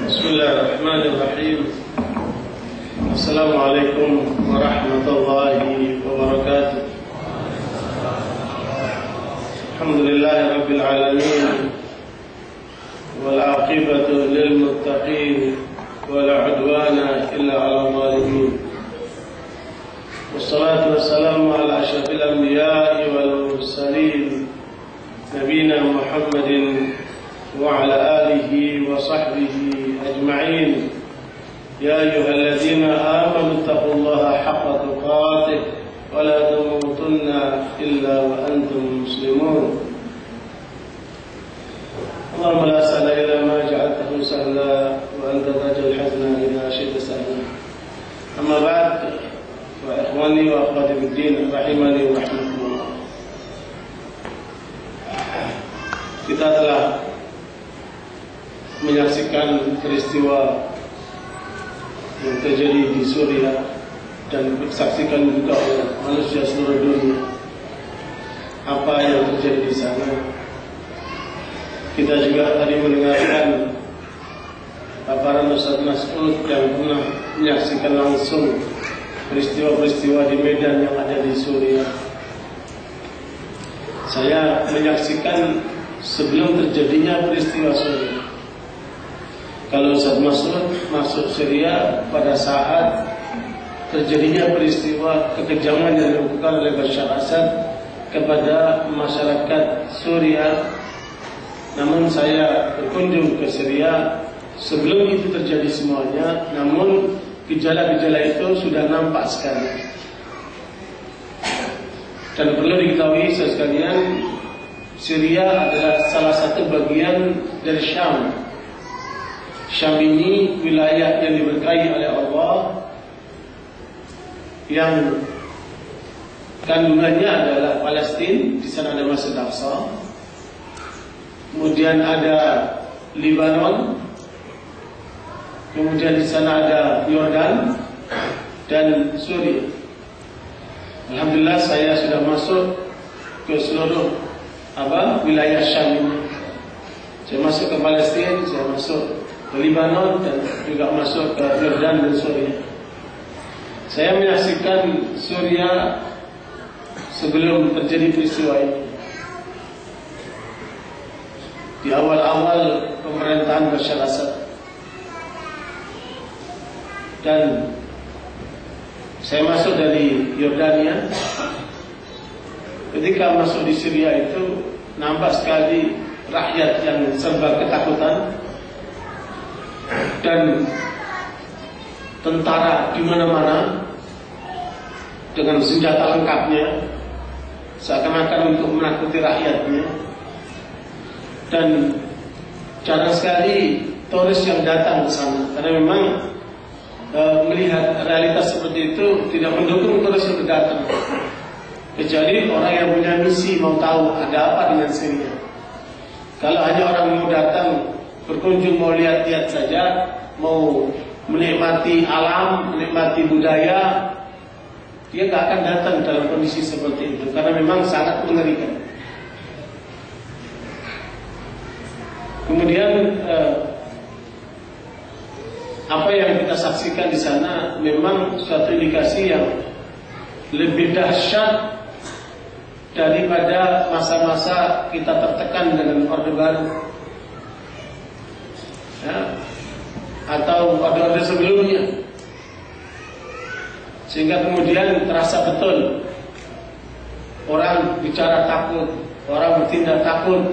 Bismillahirrahmanirrahim. Assalamualaikum warahmatullahi wabarakatuh. Alhamdulillahi rabbil alamin, wal aqibatu lil muttaqin, wala udwana illa 'alal zalimin. Wassalatu wassalamu ala asyrafil anbiya'i wal mursalin, nabiyina Muhammadin wa ala alihi wa sahbihi ajma'in. Ya ayyuhalladzina amanu taqullaha haqqa tuqatih wa la tamutunna illa wa antum muslimun. Allahumma la sahla illa ma ja'altahu sahla wa anta taj'alul hazna idza shi'ta sahla. Amma ba'd, wa ikhwani wa akhwati fid din rahimani wa rahmatullah. Kita telah menyaksikan peristiwa yang terjadi di Suriah dan disaksikan juga oleh manusia seluruh dunia apa yang terjadi di sana. Kita juga tadi mendengarkan paparan Ustaz Mas'ud yang pernah menyaksikan langsung peristiwa-peristiwa di Medan yang ada di Suriah. Saya menyaksikan sebelum terjadinya peristiwa Suriah. Kalau Ustaz Mas'ud masuk Syria pada saat terjadinya peristiwa kekejaman yang dilakukan oleh Bashar Assad kepada masyarakat Suriah. Namun saya berkunjung ke Syria sebelum itu terjadi semuanya, namun gejala-gejala itu sudah nampak sekali. Dan perlu diketahui sekalian, Syria adalah salah satu bagian dari Syam. Syam ini wilayah yang diberkahi oleh Allah, yang kandungannya adalah Palestina, di sana ada Masjid Aqsa. Kemudian ada Lebanon, kemudian di sana ada Yordan dan Suriah. Alhamdulillah saya sudah masuk ke seluruh wilayah Syam ini. Saya masuk ke Palestina, saya masuk ke Lebanon dan juga masuk ke Yordan dan Suriah. Saya menyaksikan Suriah sebelum terjadi peristiwa ini. Di awal-awal pemerintahan Bashar Assad. Dan saya masuk dari Yordania. Ketika masuk di Syria itu nampak sekali rakyat yang serba ketakutan dan tentara di mana-mana dengan senjata lengkapnya, seakan-akan untuk menakuti rakyatnya. Dan jarang sekali turis yang datang ke sana, karena memang melihat realitas seperti itu tidak mendukung turis untuk datang, kecuali orang yang punya misi mau tahu ada apa dengan Syria. Kalau hanya orang mau datang berkunjung, mau lihat-lihat saja, mau menikmati alam, menikmati budaya, dia nggak akan datang dalam kondisi seperti itu, karena memang sangat mengerikan. Kemudian apa yang kita saksikan di sana memang suatu indikasi yang lebih dahsyat daripada masa-masa kita tertekan dengan Orde Baru, ya, atau orde-orde sebelumnya, sehingga kemudian terasa betul orang bicara takut, orang bertindak takut,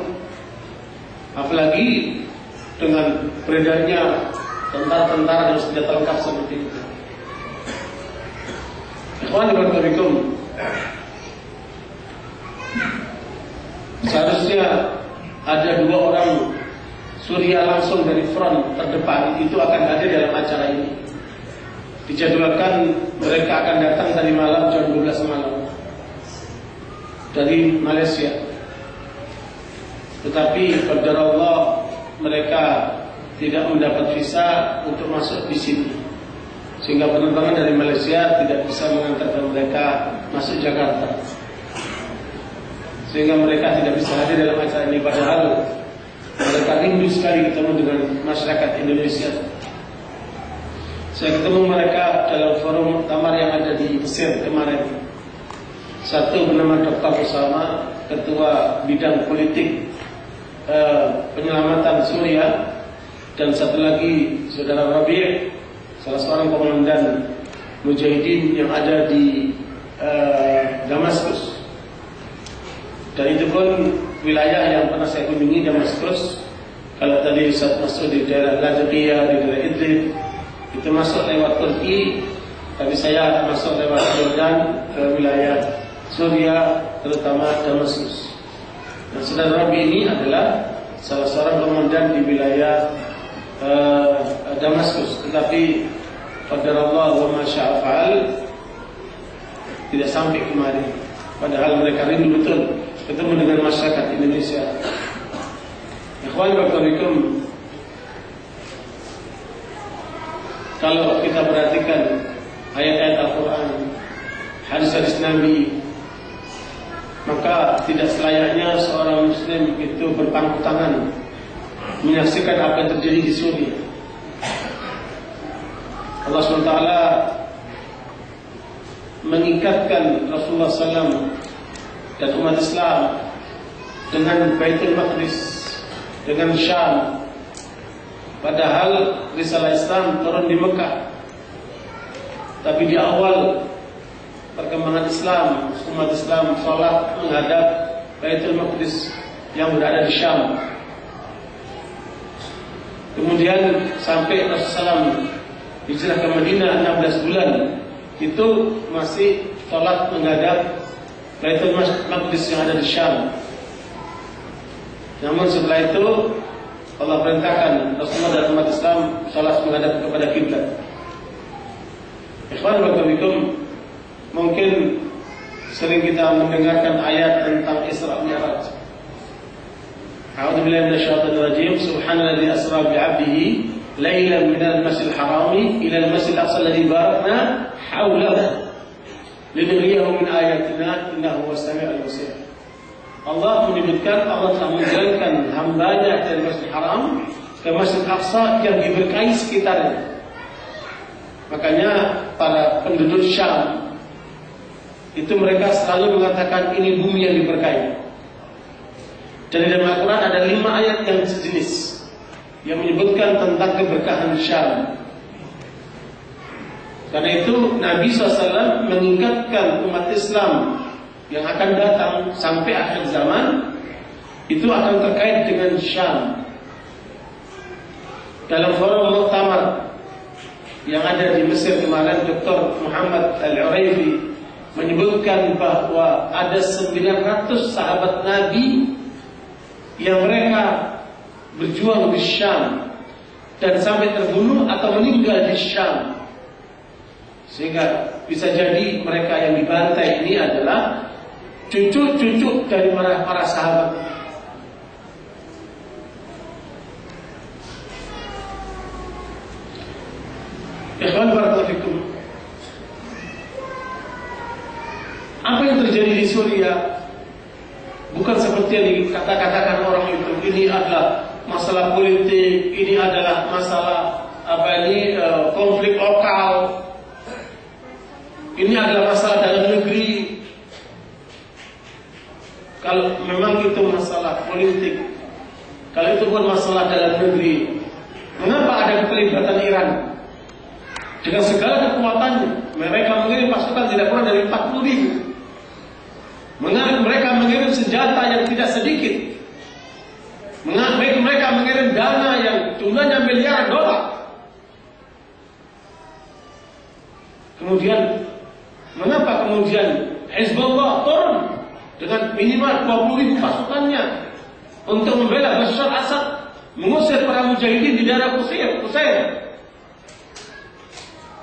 apalagi dengan beredarnya tentara-tentara dan senjata lengkap seperti itu. Ikhwan wa akhwat, seharusnya ada 2 orang Suriah langsung dari front terdepan itu akan hadir dalam acara ini. Dijadwalkan mereka akan datang tadi malam jam 12 malam dari Malaysia. Tetapi qadarullah mereka tidak mendapat visa untuk masuk di sini, sehingga penerbangan dari Malaysia tidak bisa mengantarkan mereka masuk Jakarta, sehingga mereka tidak bisa hadir dalam acara ini. Padahal Mereka rindu sekali ketemu dengan masyarakat Indonesia. Saya ketemu mereka dalam forum muktamar yang ada di Mesir kemarin. Satu bernama Dr. Usama, Ketua Bidang Politik Penyelamatan Suriah, dan satu lagi Saudara Rabi', salah seorang komandan Mujahidin yang ada di Damaskus. Dan itu pun wilayah yang pernah saya kunjungi, Damaskus. Kalau tadi Ustaz masuk di daerah Latakia, di daerah Idlib, itu masuk lewat Turki, tapi saya masuk lewat Jordan ke wilayah Suriah, terutama Damaskus. Dan Saudara Rabi ini adalah salah seorang komandan di wilayah Damaskus, tetapi qadarallah wa ma syaa fa'al, tidak sampai kemari. Padahal mereka rindu betul ketemu dengan masyarakat Indonesia. Ikhwan barakallahu, kalau kita perhatikan ayat-ayat Al-Quran, hadis-hadis Nabi, maka tidak selayaknya seorang Muslim itu berpangku tangan menyaksikan apa yang terjadi di Suriah. Allah SWT mengikatkan Rasulullah SAW dan umat Islam dengan Baitul Maqdis, dengan Syam. Padahal risalah Islam turun di Mekah. Tapi di awal perkembangan Islam, umat Islam sholat menghadap Baitul Maqdis yang berada di Syam. Kemudian sampai Rasulullah SAW hijrah ke Madinah 16 bulan, itu masih sholat menghadap Baitul Maqdis yang ada di Syam. Namun setelah itu Allah perintahkan Rasulullah dan umat Islam sholat menghadap kepada kiblat. Ikhwan barakallahu, mungkin sering kita mendengarkan ayat tentang Isra Mi'raj. A'udzu billahi minasyaitonir rajim. Subhanalladzi asra bi'abdihi lailan minal masjidil harami ila al-masjidil aqsa alladzi barakna haulahu linuriyahu min ayatina innahu was-sami'ul basir. Allah menyebutkan Allah telah menjalankan hambanya dari Masjidil Haram ke Masjid Aqsa yang diberkahi sekitarnya. Makanya para penduduk Syam itu mereka selalu mengatakan ini bumi yang diberkahi. Dan di dalam Al-Quran ada 5 ayat yang sejenis yang menyebutkan tentang keberkahan Syam. Karena itu Nabi SAW mengingatkan umat Islam yang akan datang sampai akhir zaman itu akan terkait dengan Syam. Dalam forum muktamar yang ada di Mesir kemarin, Dr. Muhammad Al-Uraifi menyebutkan bahwa ada 900 sahabat Nabi yang mereka berjuang di Syam dan sampai terbunuh atau meninggal di Syam. Sehingga bisa jadi mereka yang dibantai ini adalah cucu-cucu dari para sahabat. Ikhwan barakallahu fikum. Apa yang terjadi di Suriah bukan seperti yang dikatakan orang itu. Ini adalah masalah politik, ini adalah masalah konflik lokal, ini adalah masalah dalam negeri. Kalau memang itu masalah politik, kalau itu pun masalah dalam negeri, mengapa ada keterlibatan Iran? Dengan segala kekuatannya, mereka mengirim pasukan tidak kurang dari 40.000. Mereka mengirim senjata yang tidak sedikit. Mereka mengirim dana yang jumlahnya miliaran dolar. Kemudian, mengapa kemudian Hizbullah turun dengan minimal 20.000 pasukannya untuk membela Bashar Assad, mengusir para mujahidin di daerah Qusair?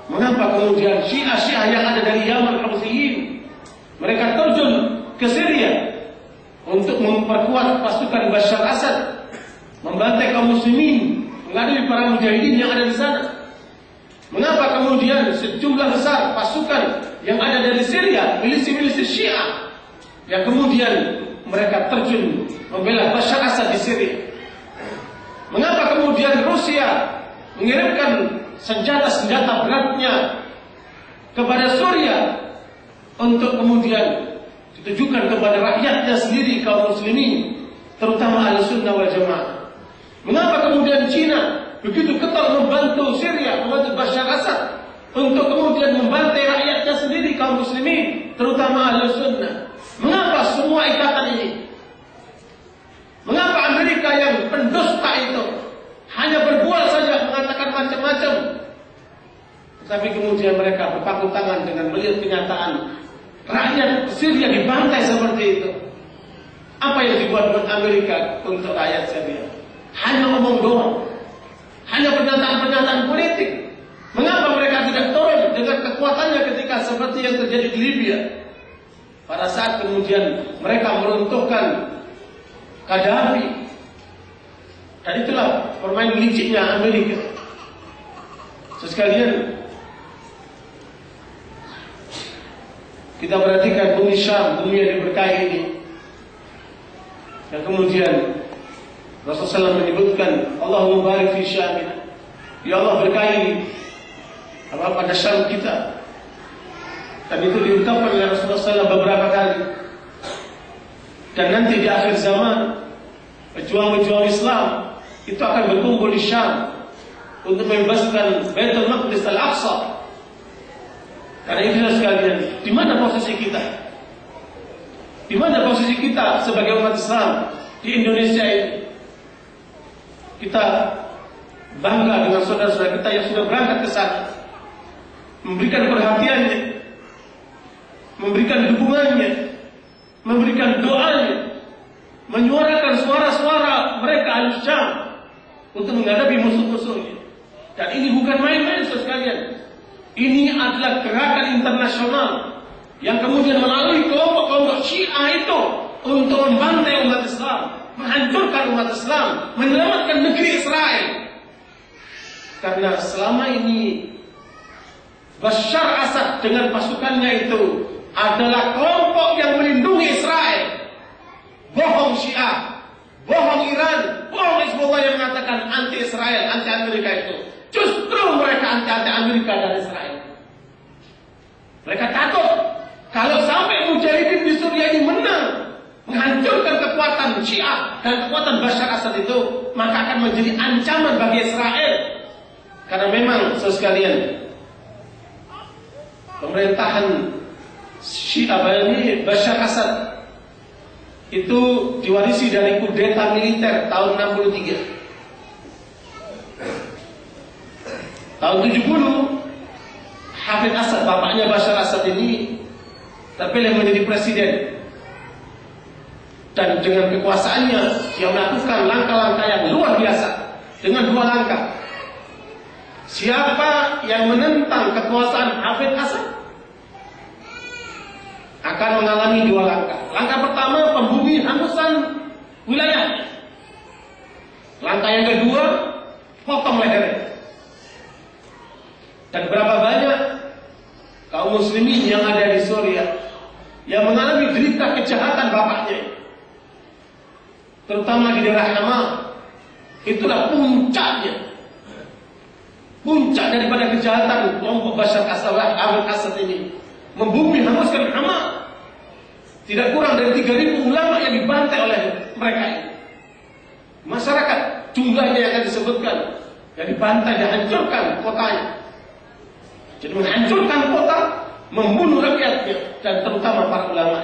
Mengapa kemudian Syiah yang ada dari Yaman, Houtsiyin, mereka terjun ke Syria untuk memperkuat pasukan Bashar Assad, membantai kaum muslimin, menghadapi para mujahidin yang ada di sana? Mengapa kemudian sejumlah besar pasukan yang ada dari Syria, milisi-milisi Syiah, yang kemudian mereka terjun membela Bashar Assad di Syria? Mengapa kemudian Rusia mengirimkan senjata-senjata beratnya kepada Suriah untuk kemudian ditujukan kepada rakyatnya sendiri, kaum muslimin, terutama Ahlussunnah wal Jamaah? Mengapa kemudian Cina begitu ketat membantu Syria, membantu Bashar Assad untuk kemudian membantai rakyatnya sendiri, kaum muslimin, terutama Ahlussunnah? Mengapa semua ikatan ini? Mengapa Amerika yang pendusta itu hanya berbual saja, mengatakan macam-macam, tapi kemudian mereka berpangku tangan dengan melihat kenyataan rakyat Syria dibantai seperti itu? Apa yang dibuat Amerika untuk rakyat Syria? Hanya ngomong doang, hanya pernyataan-pernyataan politik. Mengapa mereka tidak turun dengan kekuatannya ketika seperti yang terjadi di Libya? Pada saat kemudian mereka meruntuhkan Gaddafi. Dan itulah permainan liciknya Amerika. Sekalian, kita perhatikan bumi Syam, bumi yang diberkahi ini. Dan kemudian Rasulullah SAW menyebutkan, Allahumma barik fi Syamina, ya Allah berkahi pada Syam kita. Dan itu diungkapkan oleh Rasulullah SAW beberapa kali. Dan nanti di akhir zaman, pejuang-pejuang Islam itu akan berkumpul di Syam untuk membebaskan Baitul Maqdis Al-Aqsa. Karena itu sekalian, di mana posisi kita? Di mana posisi kita sebagai umat Islam di Indonesia ini? Kita bangga dengan saudara-saudara kita yang sudah berangkat ke sana, memberikan perhatiannya, memberikan dukungannya, memberikan doanya, menyuarakan suara-suara mereka Al-Syam untuk menghadapi musuh-musuhnya. Dan ini bukan main-main sekalian. Ini adalah gerakan internasional yang kemudian melalui kelompok-kelompok Syiah itu untuk membantai umat Islam, menghancurkan umat Islam, menyelamatkan negeri Israel. Karena selama ini Bashar Assad dengan pasukannya itu adalah kelompok yang melindungi Israel. Bohong Syiah, bohong Iran, bohong Hizbullah yang mengatakan anti Israel, anti Amerika itu. Justru mereka anti Amerika dan Israel. Mereka takut kalau sampai mujahidin di Suriah ini menang, menghancurkan kekuatan Syiah dan kekuatan Bashar Assad itu, maka akan menjadi ancaman bagi Israel. Karena memang sekalian, pemerintahan Syiah ini Bashar Assad itu diwarisi dari kudeta militer tahun 63. Tahun 70, Hafid Assad, bapaknya Bashar Assad ini terpilih menjadi presiden. Dan dengan kekuasaannya, dia melakukan langkah-langkah yang luar biasa. Dengan 2 langkah. Siapa yang menentang kekuasaan Hafid Assad akan mengalami 2 langkah. Langkah pertama, pembumian-hangusan wilayahnya. Langkah yang kedua, potong lehernya. Dan berapa banyak kaum muslimin yang ada di Suriah yang mengalami derita kejahatan bapaknya, terutama di daerah Hama. Itulah puncaknya, puncak daripada kejahatan kelompok Bashar Assad ini, membumi hanguskan Hama. Tidak kurang dari 3.000 ulama yang dibantai oleh mereka ini. Masyarakat jumlahnya yang akan disebutkan, yang dibantai, dihancurkan kotanya. Jadi menghancurkan kota, membunuh rakyatnya, dan terutama para ulama.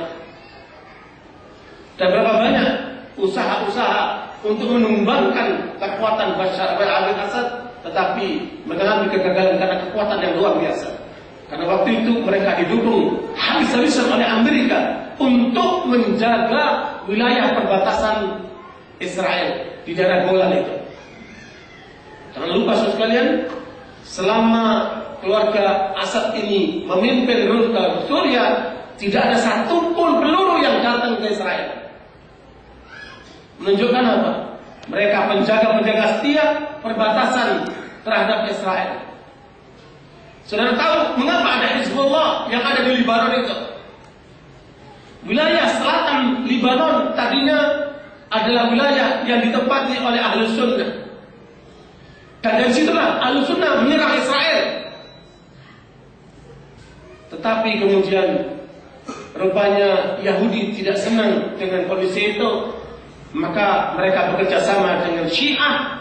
Dan berapa banyak usaha-usaha untuk menumbangkan kekuatan Bashar al-Assad, tetapi mengalami kegagalan karena kekuatan yang luar biasa. Karena waktu itu mereka didukung habis-habisan oleh Amerika untuk menjaga wilayah perbatasan Israel di daerah Golan itu. Jangan lupa sekalian, selama keluarga Assad ini memimpin Suriah, tidak ada satupun peluru yang datang ke Israel. Menunjukkan apa? Mereka penjaga-penjaga setia perbatasan terhadap Israel. Saudara tahu mengapa ada Hizbullah yang ada di Lebanon itu? Wilayah selatan Lebanon tadinya adalah wilayah yang ditempati oleh Ahlus Sunnah. Dan dari situlah Ahlussunnah menyerang Israel. Tetapi kemudian rupanya Yahudi tidak senang dengan kondisi itu, maka mereka bekerja sama dengan Syiah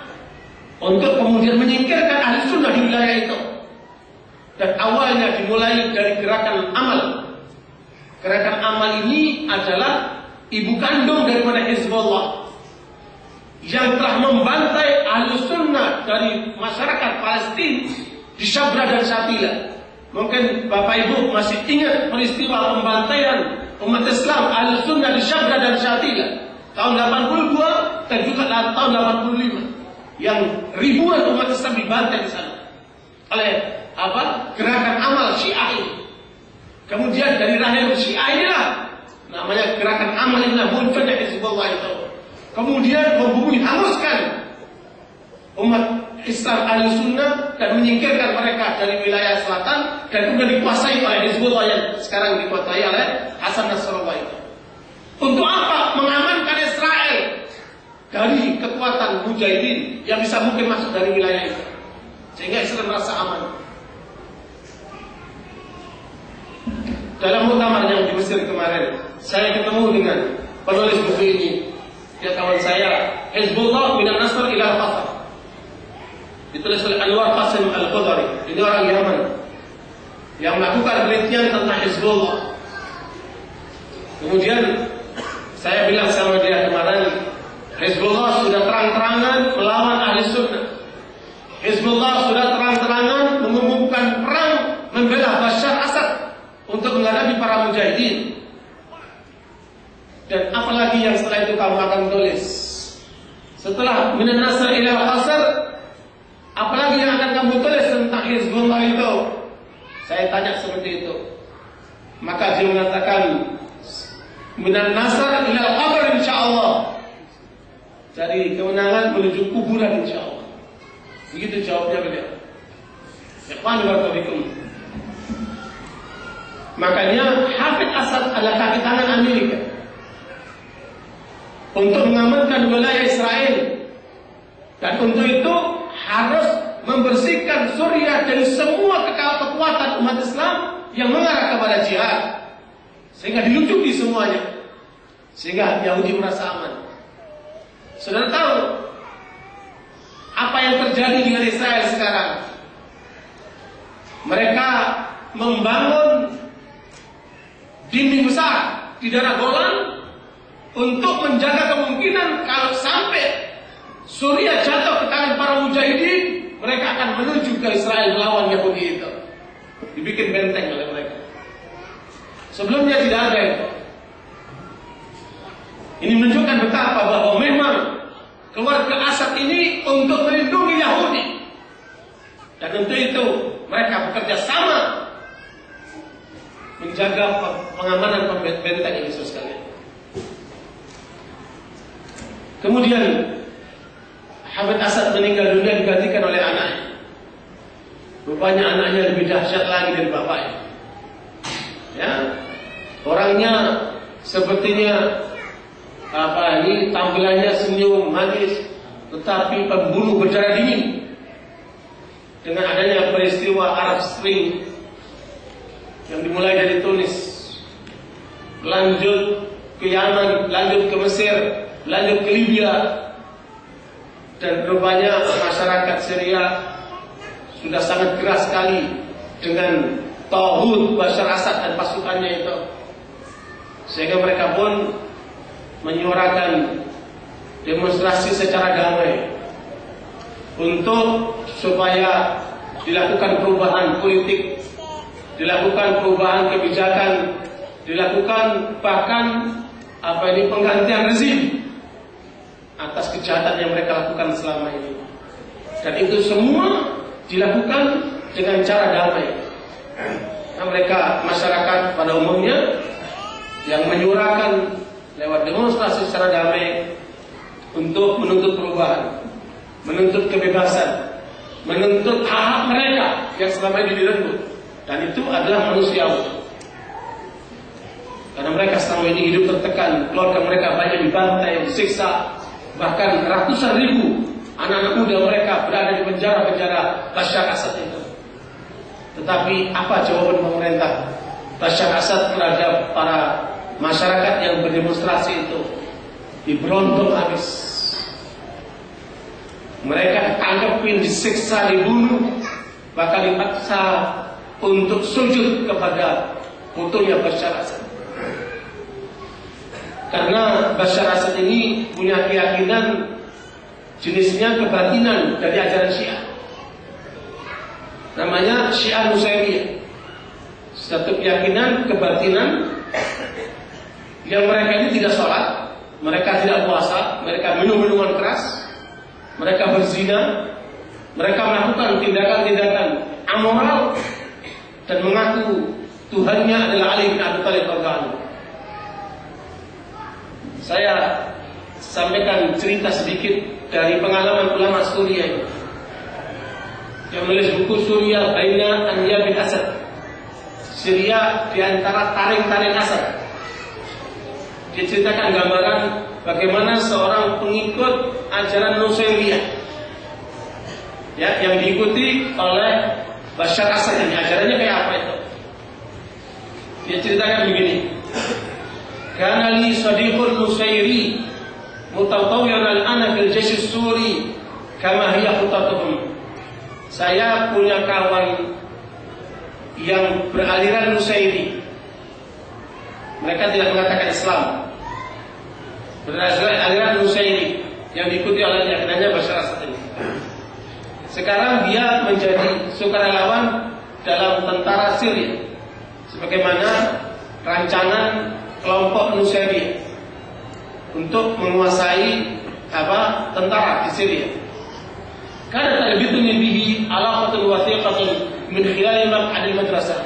untuk kemudian menyingkirkan Ahlussunnah di wilayah itu. Dan awalnya dimulai dari gerakan amal. Gerakan amal ini adalah ibu kandung daripada Hizbullah yang telah membantai Ahlussunnah dari masyarakat Palestina di Sabra dan Shatila. Mungkin Bapak Ibu masih ingat peristiwa pembantaian umat Islam Ahlussunnah di Sabra dan Shatila tahun 82 dan juga tahun 85, yang ribuan umat Islam dibantai di sana oleh gerakan amal Syiah ini. Kemudian dari rahim Syiah inilah namanya gerakan amal inilah munculnya Hizbullah itu. Kemudian membunuh, hanguskan umat Islam Ahlussunnah dan menyingkirkan mereka dari wilayah selatan dan kemudian dikuasai oleh Hizbullah yang sekarang dikuasai oleh Hasan Nasrallah itu. Untuk apa? Mengamankan Israel dari kekuatan mujahidin yang bisa mungkin masuk dari wilayah itu, sehingga Israel merasa aman. Dalam muktamar yang di Mesir kemarin, saya ketemu dengan penulis buku ini. Dia kawan saya, Hizbullah minan Nasr ila al-Qasr. Ditulis oleh Anwar Qasim Al-Khudari. Ini orang Yaman yang melakukan penelitian tentang Hizbullah. Kemudian saya bilang sama dia kemarin, Hizbullah sudah terang-terangan melawan Ahlussunnah. Hizbullah sudah terang-terangan mengumumkan perang membela Bashar Assad untuk menghadapi para mujahidin. Dan apalagi yang setelah itu kamu akan tulis? Setelah minan Nasr ila al-Qasr, apalagi yang akan kamu tulis tentang Hizbullah itu? Saya tanya seperti itu. Maka dia mengatakan minan Nasr ila al-Qabr insyaallah. Dari kemenangan menuju kuburan insyaallah. Begitu jawabnya beliau. Ikhwan warahmatullahi. Makanya Hafid Assad adalah kaki tangan Amerika untuk mengamankan wilayah Israel, dan untuk itu harus membersihkan Suriah dari semua kekuatan umat Islam yang mengarah kepada jihad, sehingga dilucuti semuanya, sehingga Yahudi merasa aman. Saudara tahu apa yang terjadi dengan Israel sekarang? Mereka membangun dinding besar di daerah Golan untuk menjaga kemungkinan kalau sampai Suriah jatuh ke tangan para mujahidin, mereka akan menuju ke Israel melawan Yahudi itu. Dibikin benteng oleh mereka. Sebelumnya tidak ada itu. Ini menunjukkan betapa bahwa memang keluarga Assad ini untuk melindungi Yahudi, dan untuk itu mereka bekerja sama menjaga pengamanan benteng ini sekalian. Kemudian Hafid Assad meninggal dunia digantikan oleh anaknya. Rupanya anaknya lebih dahsyat lagi dari bapaknya. Ya, orangnya sepertinya tampilannya senyum manis, tetapi pembunuh berdarah dingin. Dengan adanya peristiwa Arab Spring yang dimulai dari Tunis, lanjut ke Yaman, lanjut ke Mesir, lanjut ke Libya, dan rupanya masyarakat Syria sudah sangat keras sekali dengan Tauhid Bashar Assad dan pasukannya itu, sehingga mereka pun menyuarakan demonstrasi secara damai untuk supaya dilakukan perubahan politik, dilakukan perubahan kebijakan, dilakukan bahkan penggantian rezim atas kejahatan yang mereka lakukan selama ini. Dan itu semua dilakukan dengan cara damai. Nah, mereka masyarakat pada umumnya yang menyuarakan lewat demonstrasi secara damai untuk menuntut perubahan, menuntut kebebasan, menuntut hak mereka yang selama ini direnggut. Dan itu adalah manusiawi. Karena mereka selama ini hidup tertekan, keluarga mereka banyak dibantai, disiksa, bahkan ratusan ribu anak-anak muda mereka berada di penjara-penjara Bashar Assad itu. Tetapi apa jawaban pemerintah Bashar Assad terhadap para masyarakat yang berdemonstrasi itu? Diberontok habis. Mereka ditangkapin, disiksa, dibunuh, bahkan dipaksa untuk sujud kepada fotonya Bashar Assad. Karena Bashar Assad ini punya keyakinan jenisnya kebatinan dari ajaran Syiah. Namanya Syiah Nusairiyah. Satu keyakinan kebatinan yang mereka ini tidak sholat, mereka tidak puasa, mereka minum minuman keras, mereka berzina, mereka melakukan tindakan-tindakan amoral dan mengaku Tuhannya adalah Ali bin Abi Thalib radhiyallahu. Saya sampaikan cerita sedikit dari pengalaman ulama Suriah yang menulis buku Suriah Baina Anya bin Asad. Syria di antara taring-taring Asad. Diceritakan gambaran bagaimana seorang pengikut ajaran Nusairiyah yang diikuti oleh Bashar Assad ini. Ajarannya kayak apa itu? Dia ceritakan begini. Kana li sadiqun Nusairi mutatawiran al-ana fil jaysh as-suri kama hiya khutatuhum. Saya punya kawan yang beraliran Nusairi. Mereka tidak mengatakan Islam. Beraliran Nusairi yang diikuti oleh keyakinannya Bashar Assad ini. Sekarang dia menjadi sukarelawan dalam tentara Syria, sebagaimana rancangan kelompok Nusairi untuk menguasai tentara di Syria. Karena terbituni bihi alaqatun wathiqatun min khilal maq'adil madrasah.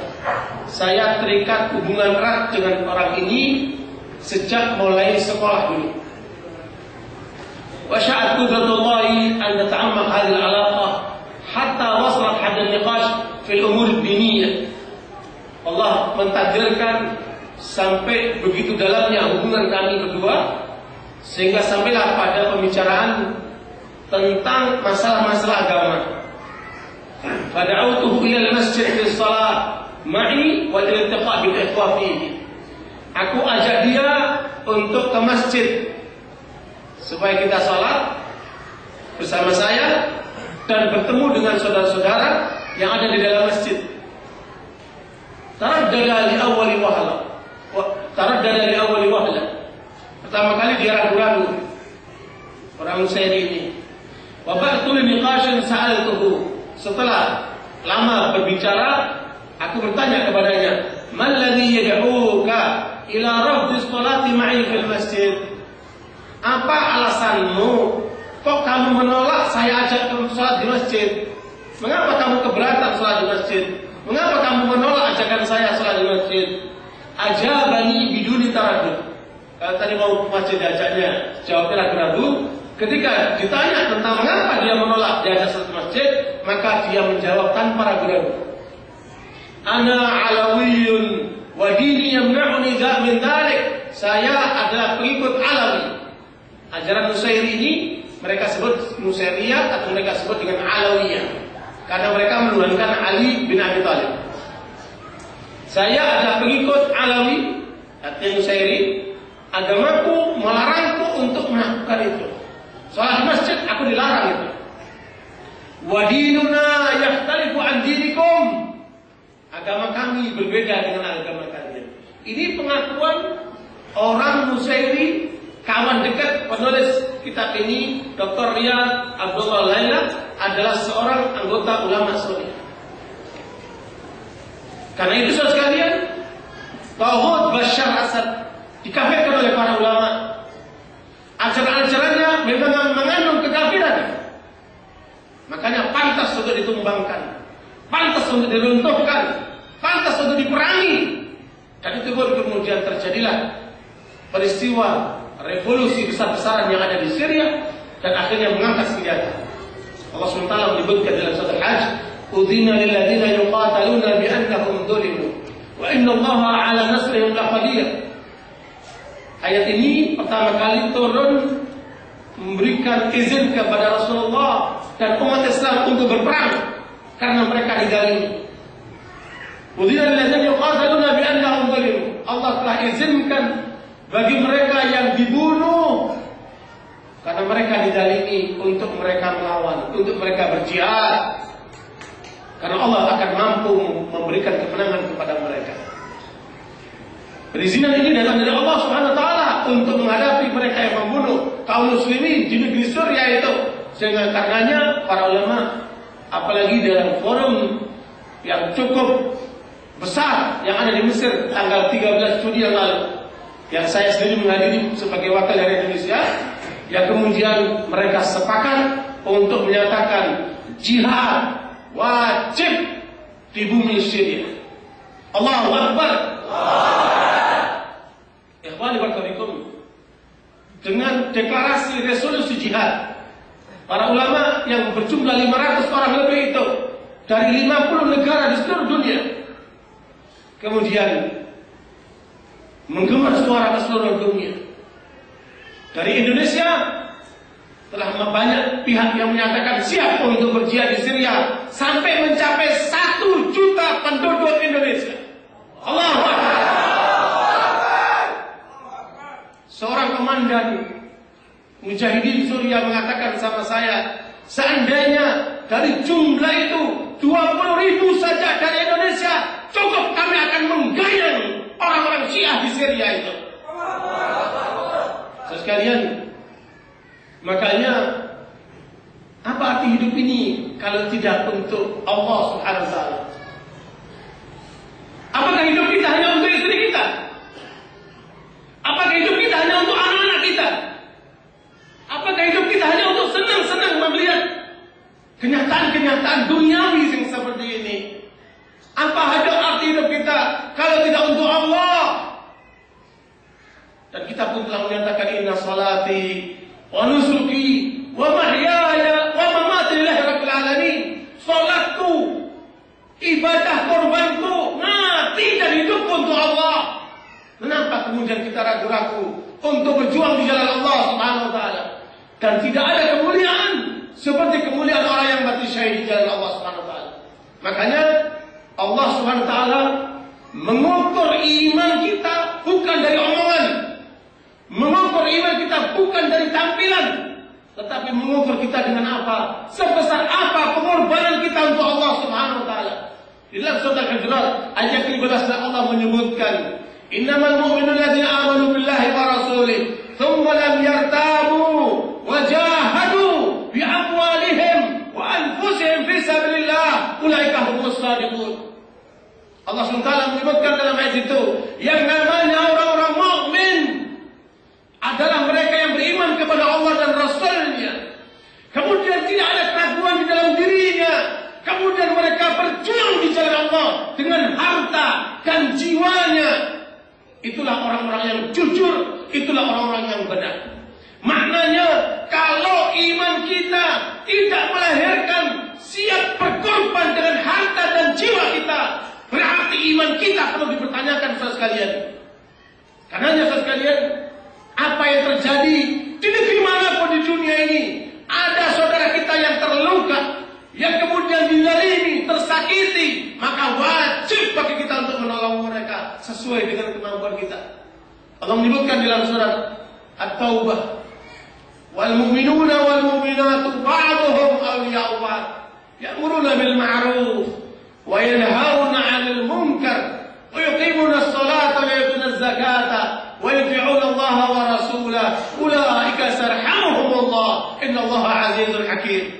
Saya terikat hubungan erat dengan orang ini sejak mulai sekolah dulu. Wa sya'at qudratullahi an tata'ammaq hadhihi al-alaqah hatta wasalat hadd al-niqash fi al-umur ad-diniyah. Allah mentakdirkan sampai begitu dalamnya hubungan kami berdua sehingga sampailah pada pembicaraan tentang masalah-masalah agama. Fada'autuhu ila al-masjid fi shalah ma'i wal iltiqa' bil ikhwa fihi. Aku ajak dia untuk ke masjid supaya kita salat bersama saya dan bertemu dengan saudara-saudara yang ada di dalam masjid. Taraddada li awwali wahla. Pertama kali dia ragu-ragu orang Nusairi ini. Wa ba'tu li niqashin sa'altuhu. Setelah lama berbicara, aku bertanya kepadanya, "Man ladzi yad'uka ila rafdhi sholati ma'i fil masjid?" Apa alasanmu kok kamu menolak saya ajak kamu salat di masjid? Mengapa kamu keberatan salat di masjid? Mengapa kamu menolak ajakan saya salat di masjid? Ajabani biduni taraddud. Kalau tadi mau masjid ajaknya, jawabnya ragu-ragu. Ketika ditanya tentang mengapa dia menolak diajak salat di masjid, maka dia menjawab tanpa ragu-ragu. Ana alawiyun wa dini yamna'uni min dzalik. Saya adalah pengikut Alawi. Ajaran Nusairi ini mereka sebut Nusairiyah atau mereka sebut dengan Alawiyah karena mereka menuhankan Ali bin Abi Thalib. Saya adalah pengikut Alawi atau Nusairi. Agamaku melarangku untuk melakukan itu. Salat di masjid aku dilarang itu. Wa dinuna yakhtalifu an dinikum. Agama kami berbeda dengan agama kalian. Ini pengakuan orang Nusairi, kawan dekat penulis kitab ini, Dr. Riyad Abdullah Laila, adalah seorang anggota ulama Suriah. Karena itu saudara sekalian, tauhid Bashar Assad dikafirkan oleh para ulama. Ajaran-ajarannya memang mengandung kekafiran. Makanya pantas untuk ditumbangkan, pantas untuk diruntuhkan, pantas untuk diperangi. Dan itu kemudian terjadilah peristiwa revolusi besar-besaran yang ada di Syria dan akhirnya mengangkat senjata. Allah SWT menyebutkan dalam surat Al-Hajj, "Udzina lil ladzina yuqataluna bi annahum dhulimu wa inna Allaha 'ala nasrihim laqadir." Ayat ini pertama kali turun memberikan izin kepada Rasulullah dan umat Islam untuk berperang karena mereka dizalimi. Udhina lilladzina yuqataluna bi annahum zulimu. Allah telah izinkan bagi mereka yang dibunuh karena mereka dizalimi untuk mereka melawan, untuk mereka berjihad. Karena Allah akan mampu memberikan kemenangan kepada mereka. Perizinan ini datang dari Allah Subhanahu wa taala untuk menghadapi mereka yang membunuh kaum muslimin di negeri Suriah itu. Sehingga karenanya para ulama, apalagi dalam forum yang cukup besar yang ada di Mesir tanggal 13 Juli yang lalu, yang saya sendiri menghadiri sebagai wakil dari Indonesia, yang kemudian mereka sepakat untuk menyatakan jihad wajib di bumi Syria. Allahu Akbar. Ikhwani barakallahu, dengan deklarasi resolusi jihad, para ulama yang berjumlah 500 orang lebih itu dari 50 negara di seluruh dunia kemudian menggema suara ke seluruh dunia. Dari Indonesia telah banyak pihak yang menyatakan siap untuk berjihad di Syria sampai mencapai 1 juta penduduk Indonesia. Allahu Akbar. Seorang komandan mujahidin Suriah mengatakan sama saya, seandainya dari jumlah itu 20.000 saja dari Indonesia, cukup kami akan menggayang orang-orang Syiah di Syria itu. Sekalian, makanya apa arti hidup ini kalau tidak untuk Allah Subhanahu wa taala? Apakah hidup kita hanya untuk istri kita? Apakah hidup kita hanya untuk anak-anak kita? Apakah hidup kita hanya untuk senang-senang melihat kenyataan-kenyataan duniawi yang seperti ini? Apa ada arti hidup kita kalau tidak untuk Allah? Dan kita pun telah menyatakan inna salati wa nusuki wa mahyaya wa mamati lillahi rabbil alamin. Salatku, ibadah korbanku, mati dan hidup untuk Allah. Kenapa kemudian kita ragu-ragu untuk berjuang di jalan Allah Subhanahu wa taala? Dan tidak ada kemuliaan seperti kemuliaan orang yang mati syahid di jalan Allah Subhanahu wa taala. Makanya Allah Subhanahu wa taala mengukur iman kita bukan dari omongan, mengukur iman kita bukan dari tampilan, tetapi mengukur kita dengan apa? Sebesar apa pengorbanan kita untuk Allah Subhanahu wa taala. Di dalam surah Al-Hujurat ayat 15 Allah menyebutkan, innamal mu'minuna alladzina amanu billahi wa rasulih thumma lam yartabu wa jahadu bi amwalihim wa anfusihim fi sabilillah ulaika humus shadiqun. Allah SWT menyebutkan dalam ayat itu, yang namanya orang-orang mukmin adalah mereka yang beriman kepada Allah dan Rasul-Nya. Kemudian tidak ada keraguan di dalam dirinya. Kemudian mereka berjuang di jalan Allah dengan harta dan jiwanya. Itulah orang-orang yang jujur, itulah orang-orang yang benar. Maknanya kalau iman kita tidak melahirkan siap berkorban dengan harta dan jiwa kita, berarti iman kita perlu dipertanyakan saudara sekalian. Karenanya saudara sekalian, apa yang terjadi di negeri manapun di dunia ini, ada saudara kita yang terluka, yang kemudian dizalimi, tersakiti, maka wajib bagi kita untuk menolong mereka sesuai dengan kemampuan kita. Allah menyebutkan dalam surat At-Taubah, wal mu'minuna wal mu'minatu ba'duhum awliya'u ba'd ya'muruna bil ma'ruf wa yanhauna 'anil munkar wa yuqimuna as-salata wa yu'tuna az-zakata wa yuti'una Allah wa rasulahu ulaika sarhamuhumullah innallaha 'azizun hakim.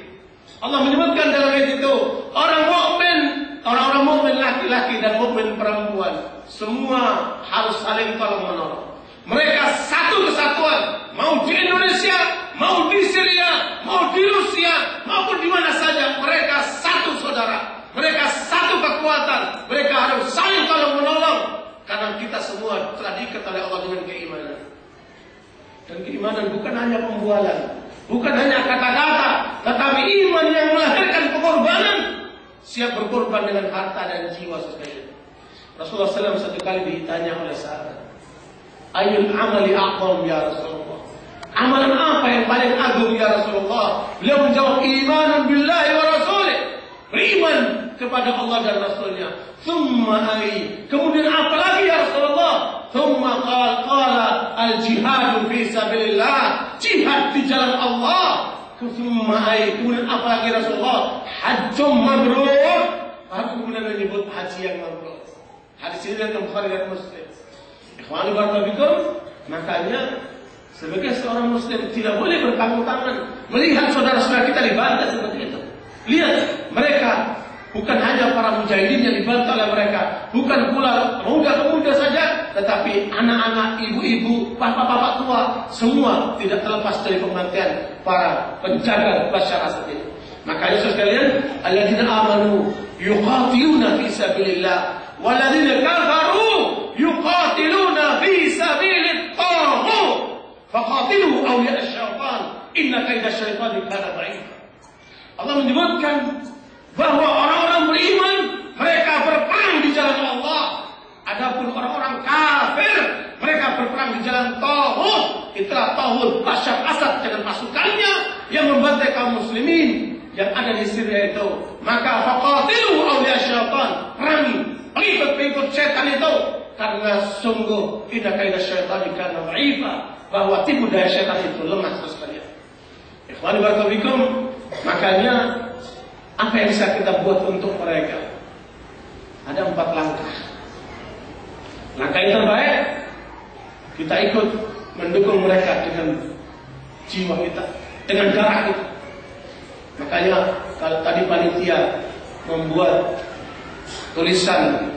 Allah menyebutkan dalam ayat itu, orang-orang mukmin laki-laki dan mukmin perempuan semua harus saling tolong menolong. Mereka satu kesatuan, mau di Indonesia, mau di Syria, mau di Rusia, maupun di mana saja, mereka satu saudara, mereka satu kekuatan, mereka harus saling tolong menolong karena kita semua telah diikat oleh Allah dengan keimanan. Dan keimanan bukan hanya pembualan, bukan hanya kata-kata, tetapi iman yang melahirkan pengorbanan, siap berkorban dengan harta dan jiwa sekalian. Rasulullah SAW satu kali ditanya oleh sahabat, ayul amali aqwam ya Rasulullah, amalan apa yang paling agung ya Rasulullah? Beliau menjawab, imanun billahi wa rasulih, beriman kepada Allah dan Rasulnya. Thumma ai, kemudian apa lagi ya Rasulullah? Thumma qala al-jihadu fi sabilillah, jihad di jalan Allah. Thumma ai, kemudian apa lagi Rasulullah? Hajjum mabrur, baru kemudian menyebut haji yang mabrur. Hadis ini dari Bukhari dan Muslim. Ikhwani barakallahu, makanya sebagai seorang Muslim tidak boleh berpangku tangan melihat saudara-saudara kita dibantai seperti itu. Lihat, mereka bukan hanya para mujahidin yang dibantai oleh mereka, bukan pula pemuda-pemuda saja, tetapi anak-anak, ibu-ibu, bapak-bapak tua, semua tidak terlepas dari pembantaian para penjaga masyarakat ini. Makanya saudara sekalian, alladzina amanu yuqatiluna fi sabilillah walladzina kafaru yuqatiluna fi sabilit taghut faqatilu awliya asy-syaitan inna kaida asy-syaitani kana dha'if. Allah menyebutkan bahwa orang-orang beriman mereka berperang di jalan Allah. Adapun orang-orang kafir mereka berperang di jalan taghut. Itulah taghut Bashar Assad dengan pasukannya yang membantai kaum muslimin yang ada di Syria itu. Maka faqatilu awliya syaitan, perangi pengikut-pengikut setan itu, karena sungguh inna kaida asy-syaitani kana dha'ifa, bahwa tipu daya setan itu lemah sekali. Ikhwan barakallahu, makanya apa yang bisa kita buat untuk mereka? Ada 4 langkah. Langkah yang terbaik, kita ikut mendukung mereka dengan jiwa kita, dengan darah kita. Makanya kalau tadi panitia membuat tulisan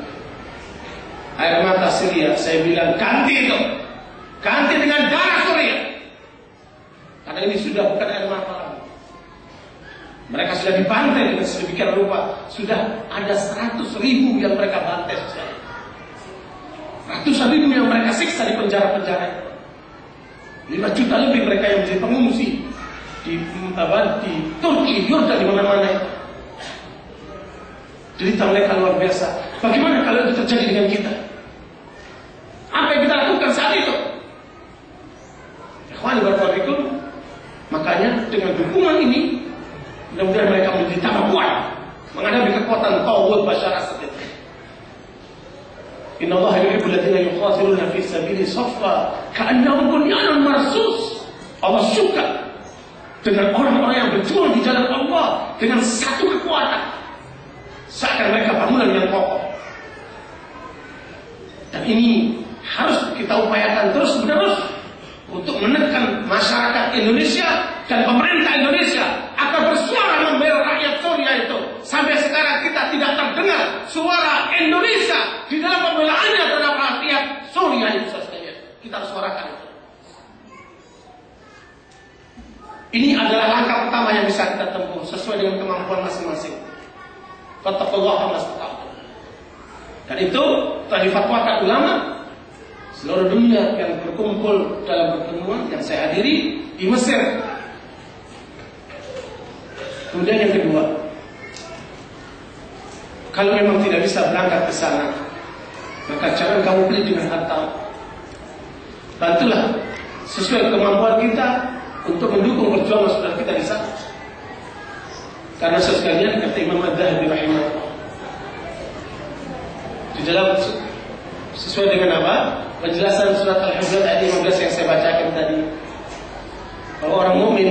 air mata Syria, saya bilang ganti itu, ganti dengan darah Syria, karena ini sudah bukan air mata lagi. Mereka sudah dibantai dengan sedemikian rupa. Sudah ada 100.000 yang mereka bantai. Ratusan ribu yang mereka siksa di penjara-penjara. 5 juta lebih mereka yang menjadi pengungsi di Turki, Yordan, di mana-mana. Cerita mereka luar biasa. Bagaimana kalau itu terjadi dengan kita? Apa yang kita lakukan saat itu? Ikhwan barakallahu, makanya dengan dukungan ini mudah-mudahan mereka menjadi tambah kuat menghadapi kekuatan taghut Bashar Assad itu. Inna Allah yuhibbul ladzina yuqatiluna fi sabili saffa ka'annahum bunyanun marsus. Allah suka dengan orang-orang yang berjuang di jalan Allah dengan satu kekuatan, seakan mereka bangunan yang kokoh. Dan ini harus kita upayakan terus-menerus untuk menekan masyarakat Indonesia dan pemerintah Indonesia agar bersuara membela rakyat Suriah itu. Sampai sekarang kita tidak terdengar suara Indonesia di dalam pembelaannya terhadap rakyat Suriah itu saja. Kita harus suarakan itu. Ini adalah langkah pertama yang bisa kita tempuh sesuai dengan kemampuan masing-masing. Fattaqullaha mastata'tum. Dan itu telah difatwakan ulama seluruh dunia yang berkumpul dalam pertemuan yang saya hadiri di Mesir. Kemudian yang kedua, kalau memang tidak bisa berangkat ke sana, maka jangan kamu beli dengan harta. Bantulah sesuai kemampuan kita untuk mendukung perjuangan saudara kita di sana. Karena sekalian kata Imam Adz-Dzahabi rahimahullah, di dalam sesuai dengan apa? Penjelasan surat Al-Hujurat ayat 15 yang saya bacakan tadi, bahwa orang mukmin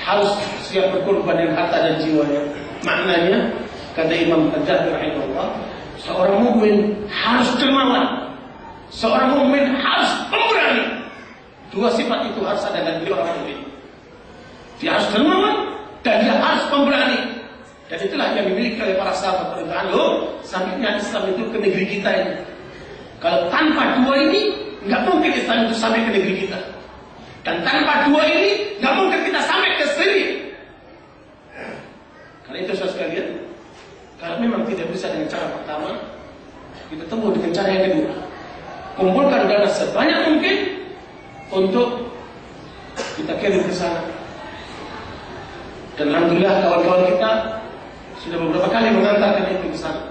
harus siap berkorban dengan harta dan jiwanya. Maknanya, kata Imam Adz-Dzahabi rahimahullah, seorang mukmin harus dermawan, seorang mukmin harus pemberani. 2 sifat itu harus ada dalam diri orang mukmin. Dia harus dermawan dan dia harus pemberani. Dan itulah yang dimiliki oleh para sahabat radhiyallahu. Sampainya Islam itu ke negeri kita ini. Kalau tanpa 2 ini, nggak mungkin Islam itu sampai ke negeri kita. Dan tanpa 2 ini, nggak mungkin kita sampai ke Syria. Karena itu saudara sekalian, kalau memang tidak bisa dengan cara pertama, kita tempuh dengan cara yang kedua. Kumpulkan dana sebanyak mungkin untuk kita kirim ke sana. Dan alhamdulillah kawan-kawan kita sudah beberapa kali mengantarkan itu ke sana.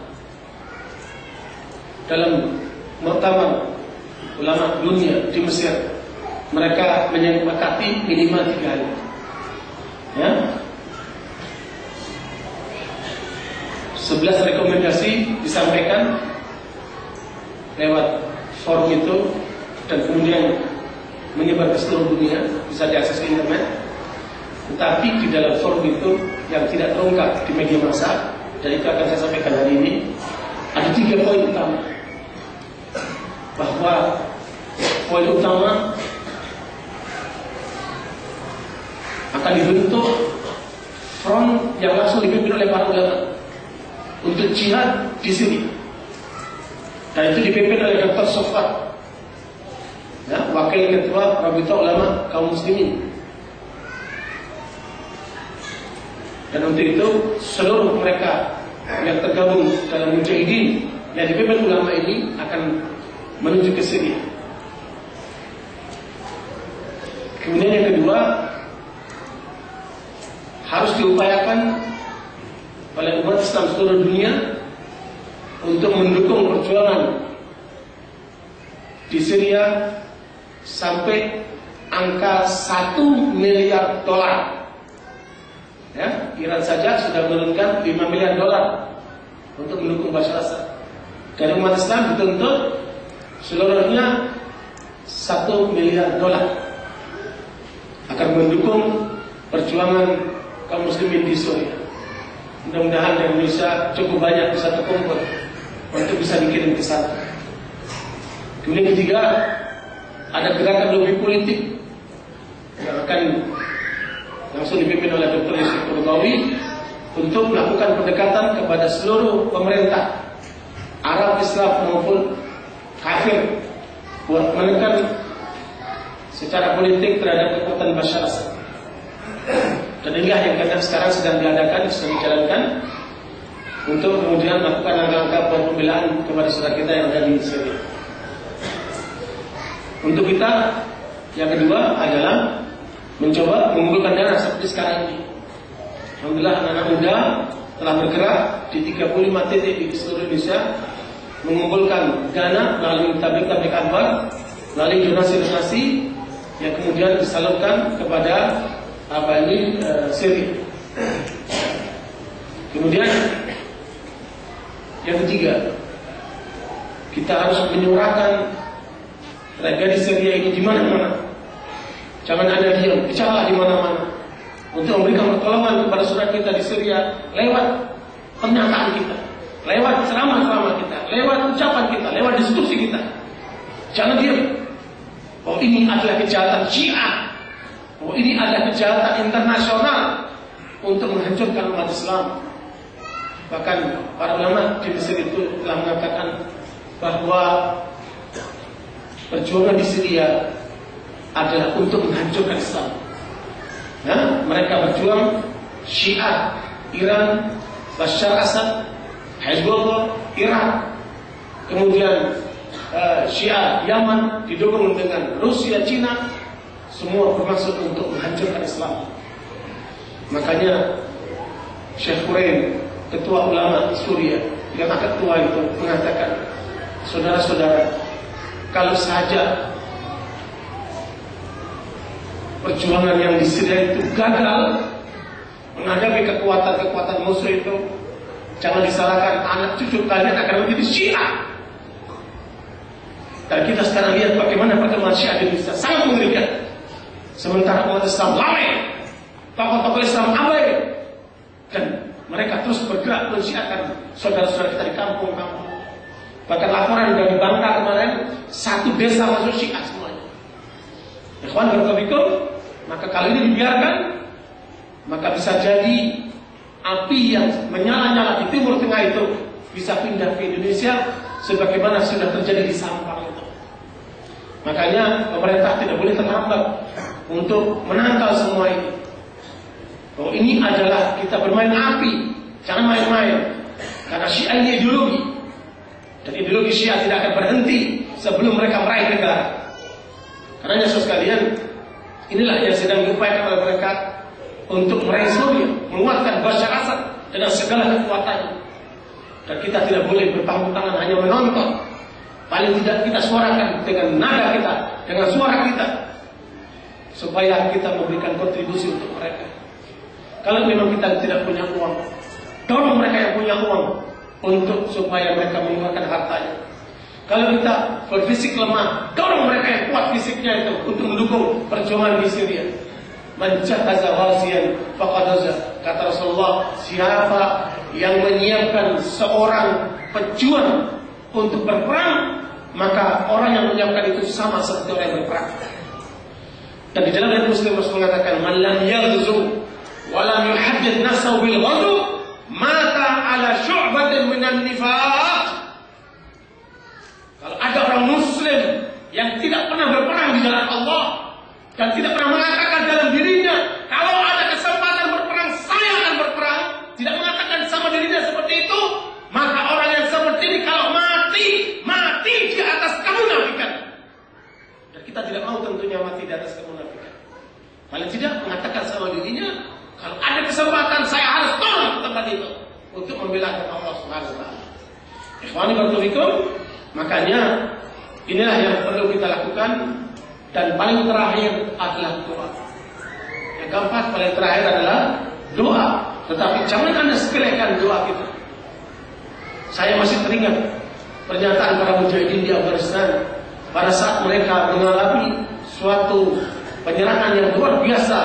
Dalam muktamar ulama dunia di Mesir, mereka menyepakati minimal 3 hari. Ya. 11 rekomendasi disampaikan lewat forum itu dan kemudian menyebar ke seluruh dunia, bisa diakses di internet. Tetapi di dalam forum itu yang tidak terungkap di media massa, dan itu akan saya sampaikan hari ini, ada 3 poin utama. Bahwa poin utama akan dibentuk front yang langsung dipimpin oleh para ulama untuk jihad di sini, dan itu dipimpin oleh Dr. Sofwan, ya, Wakil Ketua Rabita Ulama Kaum Muslimin. Dan untuk itu seluruh mereka yang tergabung dalam mujahidin yang dipimpin ulama ini akan menuju ke Syria. Kemudian yang kedua, harus diupayakan oleh umat Islam seluruh dunia untuk mendukung perjuangan di Syria sampai angka $1 miliar. Ya, Iran saja sudah menurunkan $5 miliar untuk mendukung Bashar Assad. Dari umat Islam dituntut seluruhnya $1 miliar akan mendukung perjuangan kaum muslimin di Syria. Mudah-mudahan dari Indonesia cukup banyak bisa terkumpul untuk bisa dikirim ke sana. Kemudian ketiga, ada gerakan lobby politik yang akan langsung dipimpin oleh Dr. Yusuf Qaradawi untuk melakukan pendekatan kepada seluruh pemerintah Arab, Islam maupun kafir buat menekan secara politik terhadap kekuatan Bashar Assad. Dan inilah yang sekarang sedang diadakan, sedang dijalankan untuk kemudian melakukan langkah-langkah pembelaan kepada saudara kita yang ada di Syria. Untuk kita, yang kedua adalah mencoba mengumpulkan dana seperti sekarang ini. Alhamdulillah anak-anak muda telah bergerak di 35 titik di seluruh Indonesia mengumpulkan dana melalui tablik-tablik akbar, melalui donasi-donasi yang kemudian disalurkan kepada Syria. Kemudian yang ketiga, kita harus menyuarakan tragedi Syria ini di mana-mana. Jangan ada diam, bicaralah di mana-mana untuk memberikan pertolongan kepada saudara kita di Syria lewat pernyataan kita, lewat ceramah-ceramah kita, lewat ucapan kita, lewat diskusi kita. Jangan diam. Oh, ini adalah kejahatan Syiah. Oh, ini adalah kejahatan internasional untuk menghancurkan umat Islam. Bahkan para ulama di Mesir itu telah mengatakan bahwa perjuangan di Syria adalah untuk menghancurkan Islam. Nah, mereka berjuang Syiah, Iran, Bashar Assad, Hezbollah, Irak, kemudian Syiah Yaman didukung dengan Rusia, Cina, semua bermaksud untuk menghancurkan Islam. Makanya Syekh Qurain, ketua ulama Suriah yang agak tua itu mengatakan, saudara-saudara, kalau saja perjuangan yang di Syria itu gagal menghadapi kekuatan-kekuatan musuh itu, jangan disalahkan anak cucu kalian akan menjadi Syiah. Dan kita sekarang lihat bagaimana perkembangan Syiah di Indonesia sangat mengerikan. Sementara umat Islam lalai, tokoh-tokoh Islam abai, dan mereka terus bergerak mensyiahkan saudara-saudara kita di kampung-kampung. Bahkan laporan dari Bangka kemarin, 1 desa masuk Syiah semuanya. Ikhwan barakallahu, maka kali ini dibiarkan, maka bisa jadi api yang menyala-nyala di Timur Tengah itu bisa pindah ke Indonesia, sebagaimana sudah terjadi di Sampang itu. Makanya pemerintah tidak boleh terlambat untuk menangkal semua ini. Oh, ini adalah kita bermain api, jangan main-main. Karena Syiah ini ideologi, dan ideologi Syiah tidak akan berhenti sebelum mereka meraih negara. Karena saudara sekalian, inilah yang sedang diupayakan oleh mereka untuk meraih Syria, menguatkan Bashar Assad dengan segala kekuatannya. Dan kita tidak boleh berpangku tangan hanya menonton. Paling tidak kita suarakan dengan nada kita, dengan suara kita, supaya kita memberikan kontribusi untuk mereka. Kalau memang kita tidak punya uang, tolong mereka yang punya uang untuk supaya mereka mengeluarkan hartanya. Kalau kita berfisik lemah, tolong mereka yang kuat fisiknya itu untuk mendukung perjuangan di Syria. Man jahaza ghaziyan faqad haza. Kata Rasulullah, siapa yang menyiapkan seorang pejuang untuk berperang, maka orang yang menyiapkan itu sama seperti orang yang berperang. Dan di dalam hadis Muslim Rasul mengatakan, man lam yaghzu wa lam yuhaddith nafsahu bil ghadw mata ala syu'batin minan nifaq. Kalau ada orang muslim yang tidak pernah berperang di jalan Allah dan tidak pernah mengatakan dalam dirinya, kalau ada kesempatan berperang, saya akan berperang, tidak mengatakan sama dirinya seperti itu, maka orang yang seperti ini kalau mati di atas kemunafikan. Dan kita tidak mau tentunya mati di atas kemunafikan. Paling tidak mengatakan sama dirinya, kalau ada kesempatan saya harus tolong ke tempat itu untuk membela Allah Subhanahu wa taala. Ikhwani barakallahu, makanya inilah yang perlu kita lakukan. Dan paling terakhir adalah doa. Yang keempat, paling terakhir adalah doa. Tetapi jangan Anda sepelekan doa kita. Saya masih teringat pernyataan para mujahidin di Afghanistan pada saat mereka mengalami suatu penyerangan yang luar biasa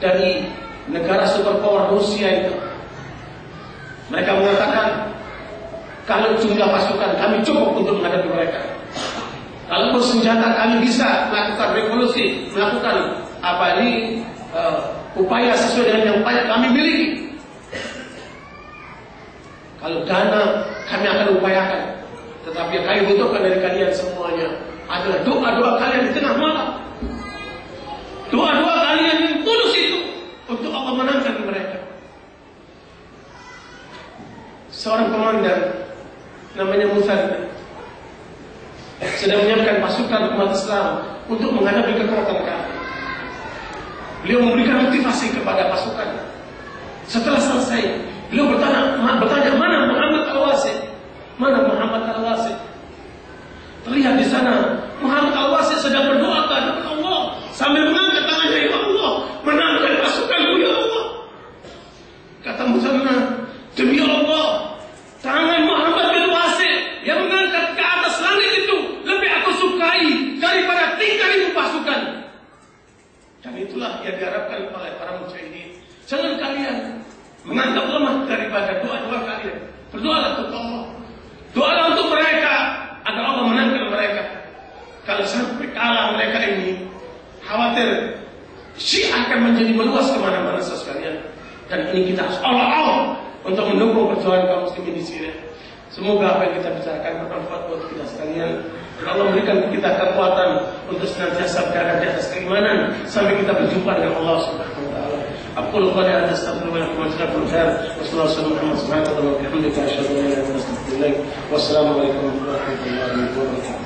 dari negara superpower Rusia itu. Mereka mengatakan, kalau jumlah pasukan kami cukup untuk menghadapi mereka. Kalau bersenjata kami bisa melakukan revolusi, melakukan upaya sesuai dengan yang banyak kami miliki. Kalau dana kami akan upayakan, tetapi yang kami butuhkan dari kalian semuanya adalah doa-doa kalian di tengah malam. Doa-doa kalian yang tulus itu untuk Allah menangkan mereka. Seorang komandan namanya Musa sedang menyiapkan pasukan umat Islam untuk menghadapi kekuatan kafir. Beliau memberikan motivasi kepada pasukan. Setelah selesai, beliau bertanya, mana Muhammad Al-Wasi? Mana Muhammad Al-Wasi? Terlihat di sana Muhammad Al-Wasi sedang berdoa kepada Allah sambil mengangkat tangannya, ya Allah, menangkan pasukanmu ya Allah. Kata Musa, demi Allah, tangan Muhammad Al-Wasi yang mengangkat ke atas langit itu lebih aku sukai daripada 3.000 pasukan. Dan itulah yang diharapkan oleh para mujahidin. Jangan kalian menganggap lemah daripada doa-doa kalian. Berdoalah untuk Allah. Doalah untuk mereka agar Allah menangkan mereka. Kalau sampai kalah mereka ini, khawatir Syiah akan menjadi meluas kemana-mana sekalian. Dan ini kita harus all untuk mendukung perjuangan kaum muslimin di Syria. Semoga apa yang kita bicarakan bermanfaat buat kita sekalian. Dan Allah berikan kita kekuatan untuk senantiasa berada di atas keimanan sampai kita berjumpa dengan Allah Subhanahu wa taala. Aqulu qawli hadza astaghfirullah wa atubu ilaih. Wassalamu alaikum warahmatullahi wabarakatuh. Wassalamu alaikum warahmatullahi wabarakatuh.